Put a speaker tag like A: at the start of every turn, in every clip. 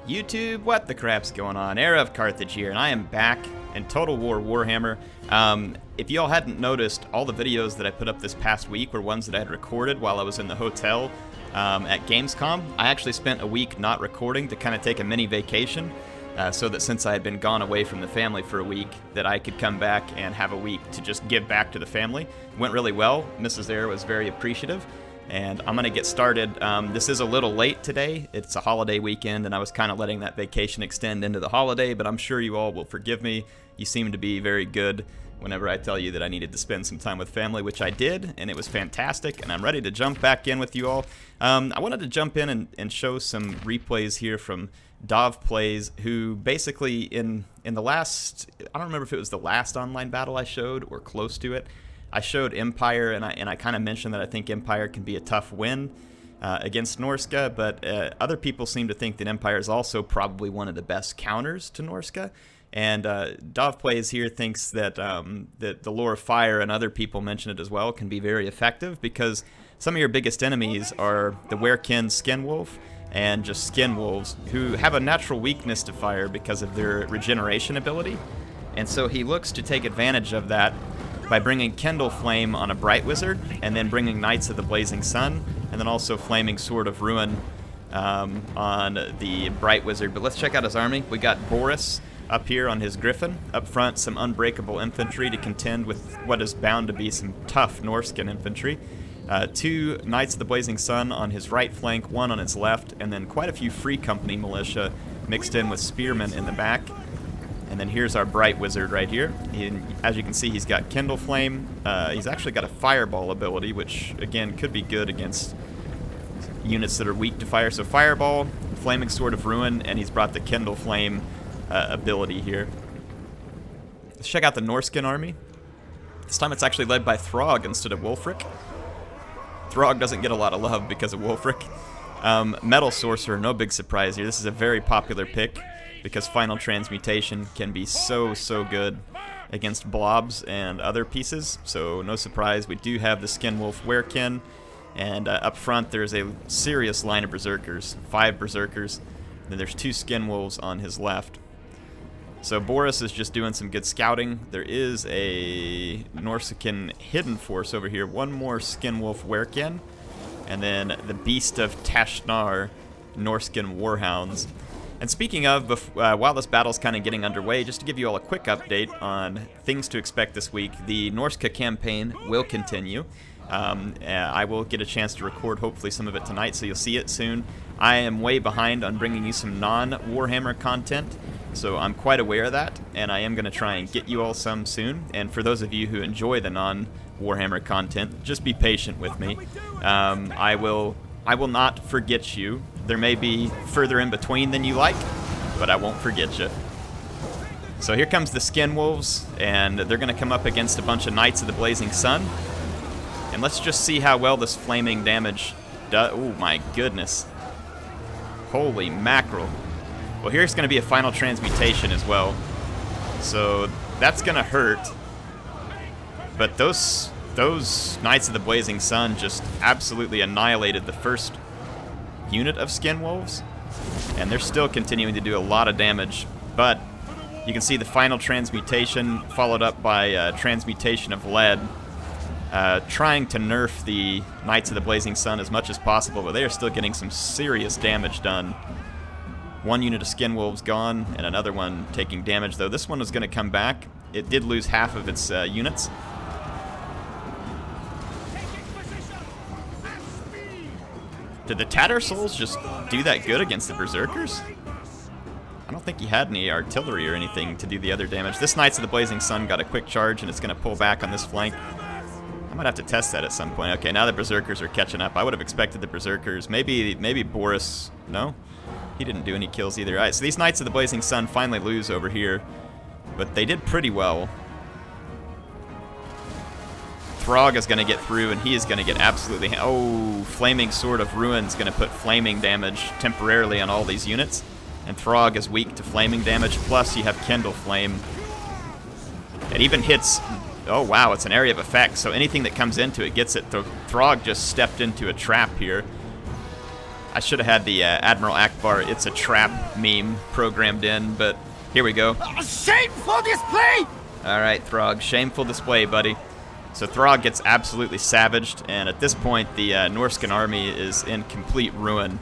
A: YouTube, what the crap's going on? HeirofCarthage here, and I am back in Total War Warhammer. If y'all hadn't noticed, all the videos that I put up this past week were ones that I had recorded while I was in the hotel at Gamescom. I actually spent a week not recording to kind of take a mini vacation, so that since I had been gone away from the family for a week, that I could come back and have a week to just give back to the family. It went really well. Mrs. Air was very appreciative. And I'm going to get started. This is a little late today. It's a holiday weekend, and I was kind of letting that vacation extend into the holiday, but I'm sure you all will forgive me. You seem to be very good whenever I tell you that I needed to spend some time with family, which I did, and it was fantastic, and I'm ready to jump back in with you all. I wanted to jump in and show some replays here from Dov Plays, who basically in the last, I don't remember if it was the last online battle I showed or close to it, I showed Empire, and I kind of mentioned that I think Empire can be a tough win against Norsca, but other people seem to think that Empire is also probably one of the best counters to Norsca. And Dov Plays here thinks that that the Lore of Fire, and other people mention it as well, can be very effective because some of your biggest enemies are the Werekin Skinwolf and just Skinwolves, who have a natural weakness to fire because of their regeneration ability. And so he looks to take advantage of that by bringing Kindle Flame on a Bright Wizard, and then bringing Knights of the Blazing Sun, and then also Flaming Sword of Ruin on the Bright Wizard. But let's check out his army. We got Boris up here on his Griffin. Up front, some unbreakable infantry to contend with what is bound to be some tough Norscan infantry. Two Knights of the Blazing Sun on his right flank, one on his left, and then quite a few Free Company militia mixed in with Spearmen in the back. And then here's our Bright Wizard right here. As you can see, he's got Kindle Flame. He's actually got a Fireball ability, which, again, could be good against units that are weak to fire. So Fireball, Flaming Sword of Ruin, and he's brought the Kindle Flame ability here. Let's check out the Norscan army. This time it's actually led by Throg instead of Wulfric. Throg doesn't get a lot of love because of Wulfric. Metal Sorcerer, no big surprise here. This is a very popular pick, because Final Transmutation can be so good against blobs and other pieces, so no surprise. We do have the Skinwolf Werekin, and up front there's a serious line of Berserkers, 5 Berserkers, and then there's 2 Skinwolves on his left. So Boris is just doing some good scouting. There is a Norsican hidden force over here, one more Skinwolf Werekin, and then the Beast of Tashnar Norscan Warhounds. And speaking of, while this battle's kind of getting underway, just to give you all a quick update on things to expect this week, the Norsca campaign will continue. I will get a chance to record hopefully some of it tonight, so you'll see it soon. I am way behind on bringing you some non-Warhammer content, so I'm quite aware of that, and I am going to try and get you all some soon. And for those of you who enjoy the non-Warhammer content, just be patient with me. I will not forget you. There may be further in between than you like, but I won't forget you. So here comes the Skinwolves, and they're going to come up against a bunch of Knights of the Blazing Sun. And let's just see how well this flaming damage does. Oh my goodness. Holy mackerel. Well, here's going to be a Final Transmutation as well. So that's going to hurt. But those Knights of the Blazing Sun just absolutely annihilated the first unit of Skinwolves, and they're still continuing to do a lot of damage. But you can see the Final Transmutation followed up by Transmutation of Lead, trying to nerf the Knights of the Blazing Sun as much as possible, but they are still getting some serious damage done. One unit of Skinwolves gone, and another one taking damage, though this one is going to come back. It did lose half of its units. Did the Tattersouls just do that good against the Berserkers? I don't think he had any artillery or anything to do the other damage. This Knights of the Blazing Sun got a quick charge, and it's going to pull back on this flank. I might have to test that at some point. Okay, now the Berserkers are catching up. I would have expected the Berserkers. Maybe Boris... No? He didn't do any kills either. Alright, so these Knights of the Blazing Sun finally lose over here, but they did pretty well. Throg is going to get through, and he is going to get absolutely... Oh, Flaming Sword of Ruin is going to put flaming damage temporarily on all these units. And Throg is weak to flaming damage, plus you have Kindle Flame. It even hits... Oh, wow, it's an area of effect, so anything that comes into it gets it. Throg just stepped into a trap here. I should have had the Admiral Akbar, it's a trap meme programmed in, but here we go.
B: Shameful display!
A: Alright, Throg, shameful display, buddy. So Throg gets absolutely savaged, and at this point, the Norscan army is in complete ruin.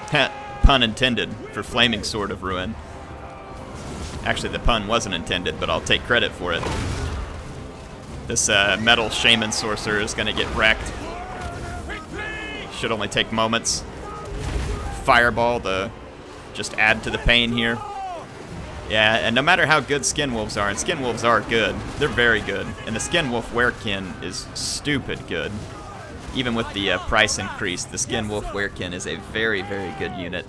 A: Pun intended, for flaming sword of ruin. Actually, the pun wasn't intended, but I'll take credit for it. This metal shaman sorcerer is going to get wrecked. Should only take moments. Fireball to just add to the pain here. Yeah, and no matter how good skin wolves are, and skin wolves are good, they're very good, and the skin wolf werekin is stupid good. Even with the price increase, the skin wolf werekin is a very, very good unit.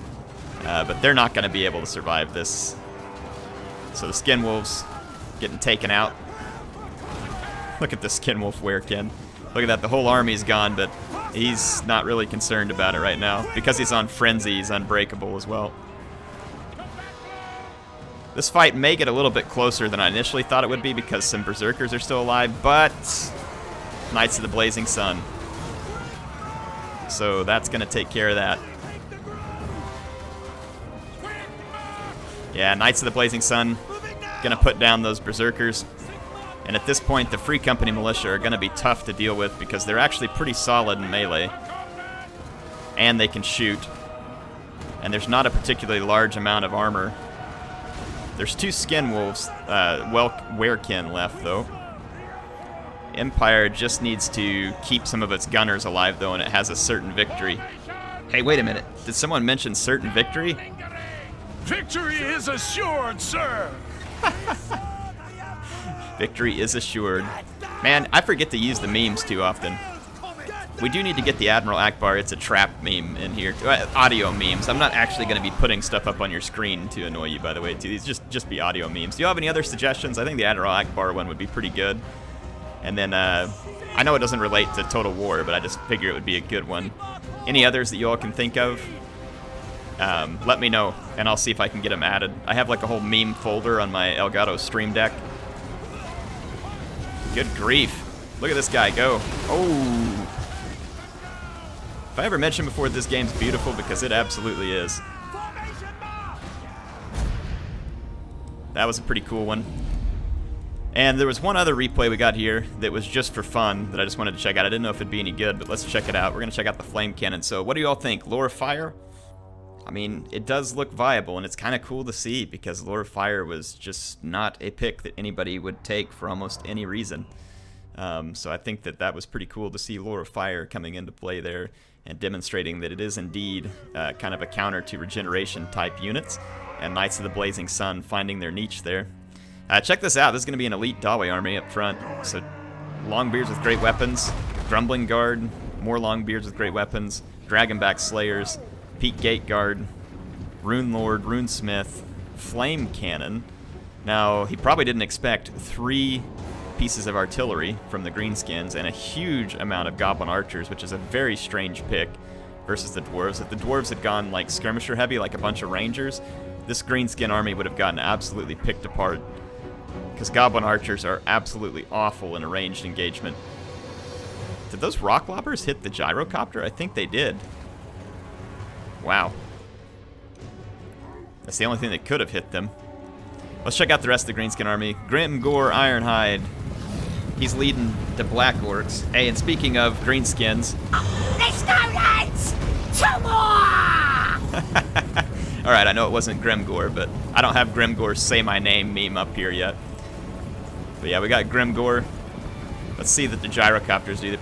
A: But they're not going to be able to survive this. So the skin wolves getting taken out. Look at the skin wolf werekin. Look at that, the whole army's gone, but he's not really concerned about it right now. Because he's on frenzy, he's unbreakable as well. This fight may get a little bit closer than I initially thought it would be because some berserkers are still alive, but Knights of the Blazing Sun. So that's going to take care of that. Yeah, Knights of the Blazing Sun going to put down those berserkers. And at this point, the Free Company militia are going to be tough to deal with because they're actually pretty solid in melee. And they can shoot. And there's not a particularly large amount of armor. There's 2 skin wolves, werekin left, though. Empire just needs to keep some of its gunners alive, though, and it has a certain victory. Hey, wait a minute. Did someone mention certain victory?
B: Victory is assured, sir!
A: Victory is assured. Man, I forget to use the memes too often. We do need to get the Admiral Akbar, it's a trap meme in here. Audio memes. I'm not actually going to be putting stuff up on your screen to annoy you, by the way, too. These just be audio memes. Do you have any other suggestions? I think the Admiral Akbar one would be pretty good. And then, I know it doesn't relate to Total War, but I just figure it would be a good one. Any others that you all can think of? Let me know, and I'll see if I can get them added. I have like a whole meme folder on my Elgato Stream Deck. Good grief. Look at this guy go. Oh. If I ever mentioned before, this game's beautiful, because it absolutely is. That was a pretty cool one. And there was one other replay we got here that was just for fun that I just wanted to check out. I didn't know if it'd be any good, but let's check it out. We're going to check out the flame cannon. So what do you all think? Lure of Fire? I mean, it does look viable, and it's kind of cool to see because Lure of Fire was just not a pick that anybody would take for almost any reason. So I think that that was pretty cool to see Lure of Fire coming into play there and demonstrating that it is indeed kind of a counter to regeneration type units, and Knights of the Blazing Sun finding their niche there. Check this out. This is going to be an elite Dawe army up front. So Longbeards with great weapons, Grumbling Guard, more Longbeards with great weapons, Dragonback Slayers, Peak Gate Guard, Rune Lord, Rune Smith, Flame Cannon. Now, he probably didn't expect 3 pieces of artillery from the Greenskins and a huge amount of Goblin Archers, which is a very strange pick versus the Dwarves. If the Dwarves had gone like skirmisher heavy, like a bunch of Rangers, this Greenskin army would have gotten absolutely picked apart. Because Goblin Archers are absolutely awful in a ranged engagement. Did those rock lobbers hit the gyrocopter? I think they did. Wow. That's the only thing that could have hit them. Let's check out the rest of the Greenskin army. Grimgore Ironhide. He's leading the Black Orcs. Hey, and speaking of Greenskins...
C: Let's go, lads! 2 more!
A: Alright, I know it wasn't Grimgore, but I don't have Grimgore's Say My Name meme up here yet. But yeah, we got Grimgore. Let's see that the gyrocopters do it.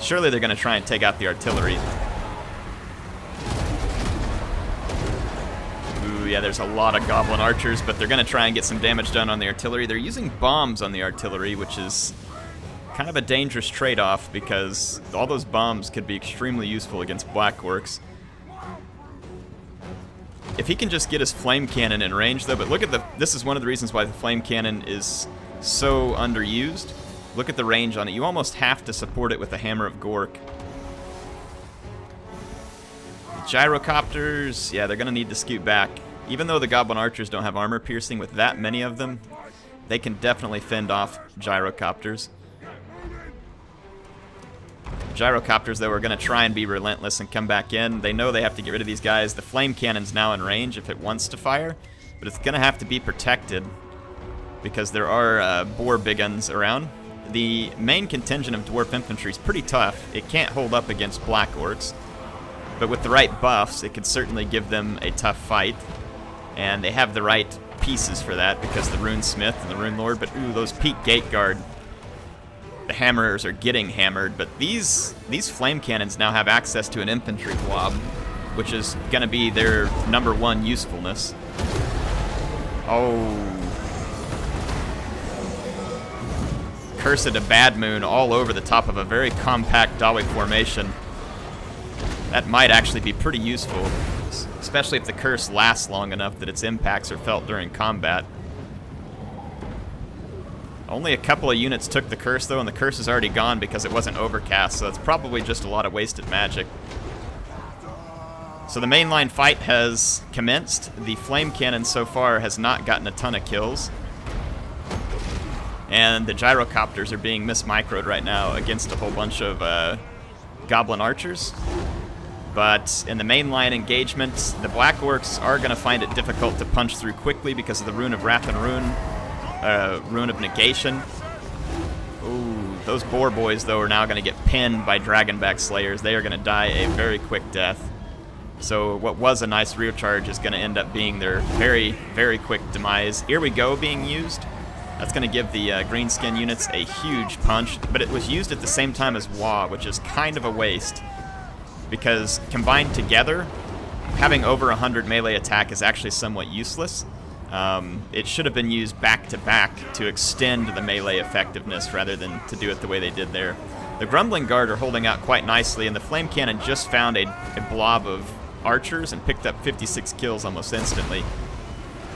A: Surely they're going to try and take out the artillery. Ooh, yeah, there's a lot of Goblin Archers, but they're going to try and get some damage done on the artillery. They're using bombs on the artillery, which is kind of a dangerous trade-off because all those bombs could be extremely useful against Black Orcs. If he can just get his flame cannon in range, though, but look at this is one of the reasons why the flame cannon is so underused. Look at the range on it. You almost have to support it with the Hammer of Gork. The gyrocopters, yeah, they're going to need to scoot back. Even though the Goblin Archers don't have armor piercing, with that many of them, they can definitely fend off gyrocopters. Gyrocopters, though, are going to try and be relentless and come back in. They know they have to get rid of these guys. The flame cannon's now in range if it wants to fire, but it's going to have to be protected because there are boar big guns around. The main contingent of dwarf infantry is pretty tough. It can't hold up against black orcs, but with the right buffs, it could certainly give them a tough fight, and they have the right pieces for that because the Rune Smith and the Rune Lord. But ooh, those Peak Gate Guard, the hammerers are getting hammered, but these flame cannons now have access to an infantry blob, which is going to be their #1 usefulness. Oh. Curse of Bad Moon all over the top of a very compact Dawi formation. That might actually be pretty useful, especially if the curse lasts long enough that its impacts are felt during combat. Only a couple of units took the curse, though, and the curse is already gone because it wasn't overcast, so it's probably just a lot of wasted magic. So the mainline fight has commenced. The flame cannon so far has not gotten a ton of kills, and the gyrocopters are being mismicroed right now against a whole bunch of goblin archers. But in the mainline engagement, the Black Orcs are going to find it difficult to punch through quickly because of the Rune of Wrath and Rune of Negation. Ooh, those boar boys, though, are now going to get pinned by Dragonback Slayers. They are going to die a very quick death. So what was a nice rear charge is going to end up being their very, very quick demise. Here we go being used. That's going to give the Greenskin units a huge punch, but it was used at the same time as Wa, which is kind of a waste, because combined together, having over 100 melee attack is actually somewhat useless. It should have been used back-to-back to extend the melee effectiveness rather than to do it the way they did there. The Grumbling Guard are holding out quite nicely, and the Flame Cannon just found a blob of archers and picked up 56 kills almost instantly.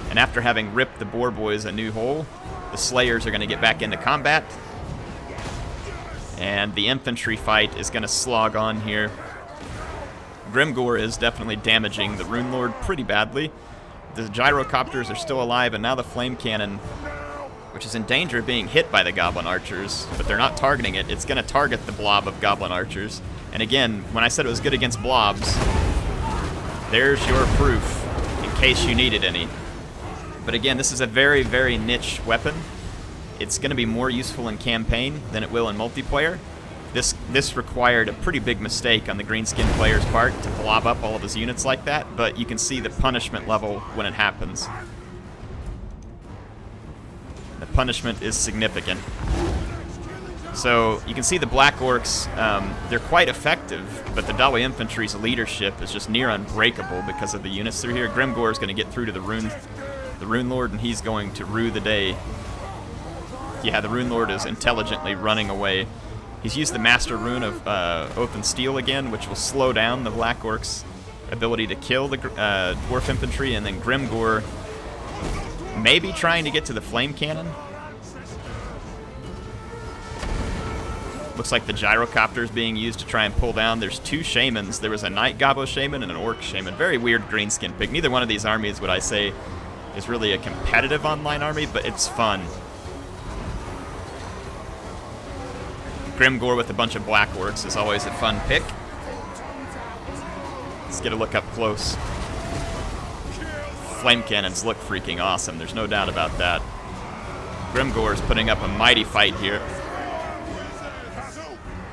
A: And after having ripped the Boar Boys a new hole, the Slayers are going to get back into combat, and the infantry fight is going to slog on here. Grimgore is definitely damaging the Rune Lord pretty badly. The gyrocopters are still alive, and now the flame cannon, which is in danger of being hit by the goblin archers, but they're not targeting it. It's going to target the blob of goblin archers. And again, when I said it was good against blobs, there's your proof, in case you needed any. But again, this is a very, very niche weapon. It's going to be more useful in campaign than it will in multiplayer. This required a pretty big mistake on the Greenskin player's part to blob up all of his units like that, but you can see the punishment level when it happens. The punishment is significant. So you can see the Black Orcs, they're quite effective, but the Dawi Infantry's leadership is just near unbreakable because of the units through here. Grimgore is going to get through to the Rune Lord, and he's going to rue the day. Yeah, the Rune Lord is intelligently running away. He's used the Master Rune of Oath and Steel again, which will slow down the Black Orcs' ability to kill the Dwarf Infantry, and then Grimgore maybe trying to get to the Flame Cannon. Looks like the Gyrocopter is being used to try and pull down. There's two Shamans. There was a Night Gobbo Shaman and an Orc Shaman. Very weird Greenskin pick. Neither one of these armies would I say is really a competitive online army, but it's fun. Grimgore with a bunch of Black Orcs is always a fun pick. Let's get a look up close. Flame cannons look freaking awesome, there's no doubt about that. Grimgore is putting up a mighty fight here.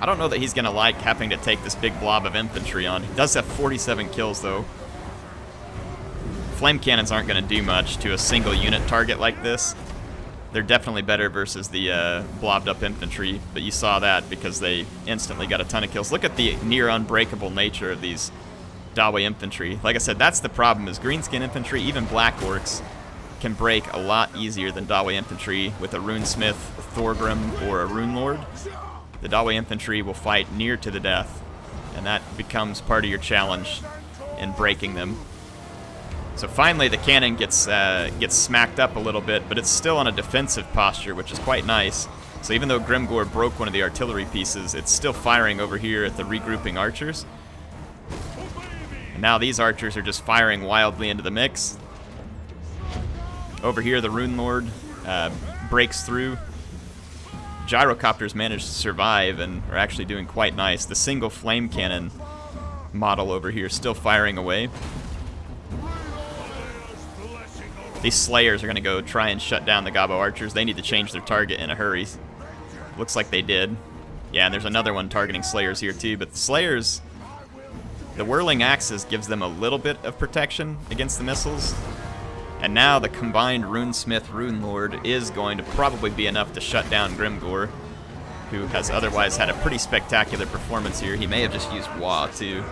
A: I don't know that he's going to like having to take this big blob of infantry on. He does have 47 kills, though. Flame cannons aren't going to do much to a single unit target like this. They're definitely better versus the blobbed up infantry, but you saw that because they instantly got a ton of kills. Look at the near unbreakable nature of these Dawi infantry. Like I said, that's the problem, is Greenskin infantry, even Black Orcs, can break a lot easier than Dawi infantry with a Runesmith, a Thorgrim, or a Rune Lord. The Dawi infantry will fight near to the death, and that becomes part of your challenge in breaking them. So finally the cannon gets smacked up a little bit, but it's still on a defensive posture, which is quite nice. So even though Grimgore broke one of the artillery pieces, it's still firing over here at the regrouping archers. And now these archers are just firing wildly into the mix. Over here the Rune Lord breaks through. gyrocopters managed to survive and are actually doing quite nice. The single flame cannon model over here still firing away. These Slayers are going to go try and shut down the Gobbo Archers. They need to change their target in a hurry. Looks like they did. Yeah, and there's another one targeting Slayers here too, but the Slayers, the Whirling Axes gives them a little bit of protection against the missiles. And now the combined Runesmith Rune Lord is going to probably be enough to shut down Grimgor, who has otherwise had a pretty spectacular performance here. He may have just used Wa too.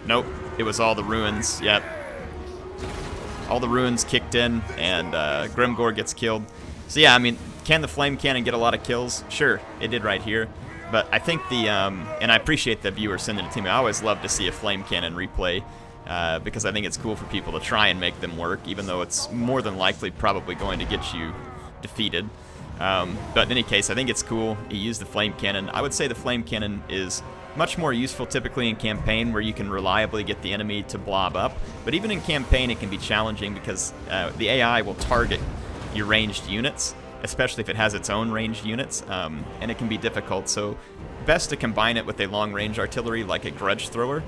A: Nope, it was all the runes. Yep. All the runes kicked in, and Grimgor gets killed. So yeah, I mean, can the Flame Cannon get a lot of kills? Sure, it did right here. But I think the, and I appreciate the viewer sending it to me. I always love to see a Flame Cannon replay, because I think it's cool for people to try and make them work, even though it's more than likely probably going to get you defeated. But in any case, I think it's cool. He used the Flame Cannon. I would say the Flame Cannon is much more useful typically in campaign, where you can reliably get the enemy to blob up. But even in campaign, it can be challenging because the AI will target your ranged units, especially if it has its own ranged units, and it can be difficult. So best to combine it with a long-range artillery like a Grudge Thrower,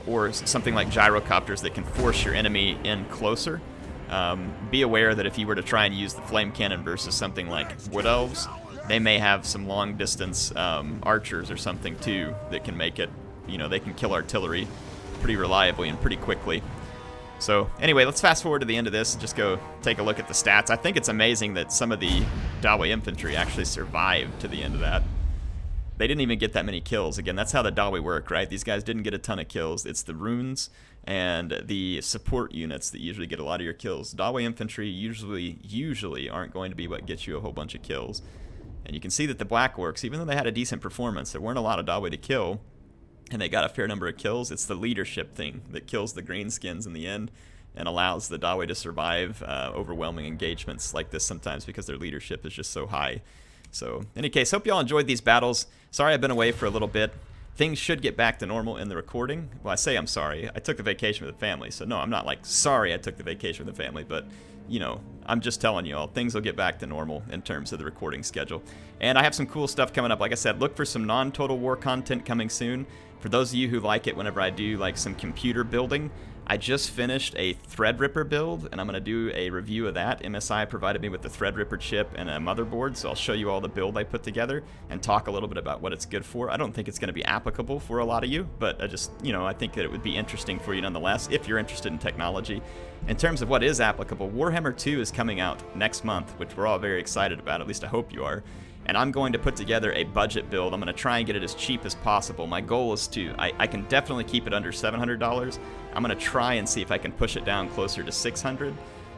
A: or something like gyrocopters that can force your enemy in closer. Be aware that if you were to try and use the Flame Cannon versus something like Wood Elves, they may have some long-distance archers or something too that can make it, you know, they can kill artillery pretty reliably and pretty quickly. So anyway, let's fast forward to the end of this and just go take a look at the stats. I think it's amazing that some of the Dawi infantry actually survived to the end of that. They didn't even get that many kills. Again, that's how the Dawi work, right? These guys didn't get a ton of kills. It's the runes and the support units that usually get a lot of your kills. Dawi infantry usually aren't going to be what gets you a whole bunch of kills. And you can see that the Black Orcs, even though they had a decent performance, there weren't a lot of Dawi to kill, and they got a fair number of kills. It's the leadership thing that kills the Greenskins in the end and allows the Dawi to survive overwhelming engagements like this sometimes because their leadership is just so high. So, in any case, hope y'all enjoyed these battles. Sorry I've been away for a little bit. Things should get back to normal in the recording. Well, I say I'm sorry. I took the vacation with the family, so no, I'm not like sorry I took the vacation with the family, but you know, I'm just telling you all, things will get back to normal in terms of the recording schedule. And I have some cool stuff coming up. Like I said, look for some non-Total War content coming soon. For those of you who like it whenever I do like some computer building, I just finished a Threadripper build, and I'm going to do a review of that. MSI provided me with the Threadripper chip and a motherboard, so I'll show you all the build I put together and talk a little bit about what it's good for. I don't think it's going to be applicable for a lot of you, but I just, you know, I think that it would be interesting for you nonetheless if you're interested in technology. In terms of what is applicable, Warhammer 2 is coming out next month, which we're all very excited about, at least I hope you are. And I'm going to put together a budget build. I'm going to try and get it as cheap as possible. My goal is to, I can definitely keep it under $700. I'm going to try and see if I can push it down closer to $600.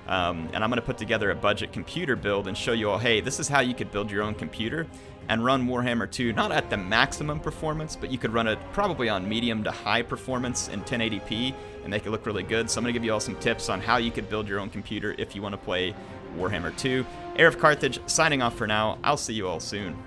A: And I'm going to put together a budget computer build and show you all, hey, this is how you could build your own computer and run Warhammer 2, not at the maximum performance, but you could run it probably on medium to high performance in 1080p and make it look really good. So I'm going to give you all some tips on how you could build your own computer if you want to play Warhammer 2. HeirofCarthage signing off for now. I'll see you all soon.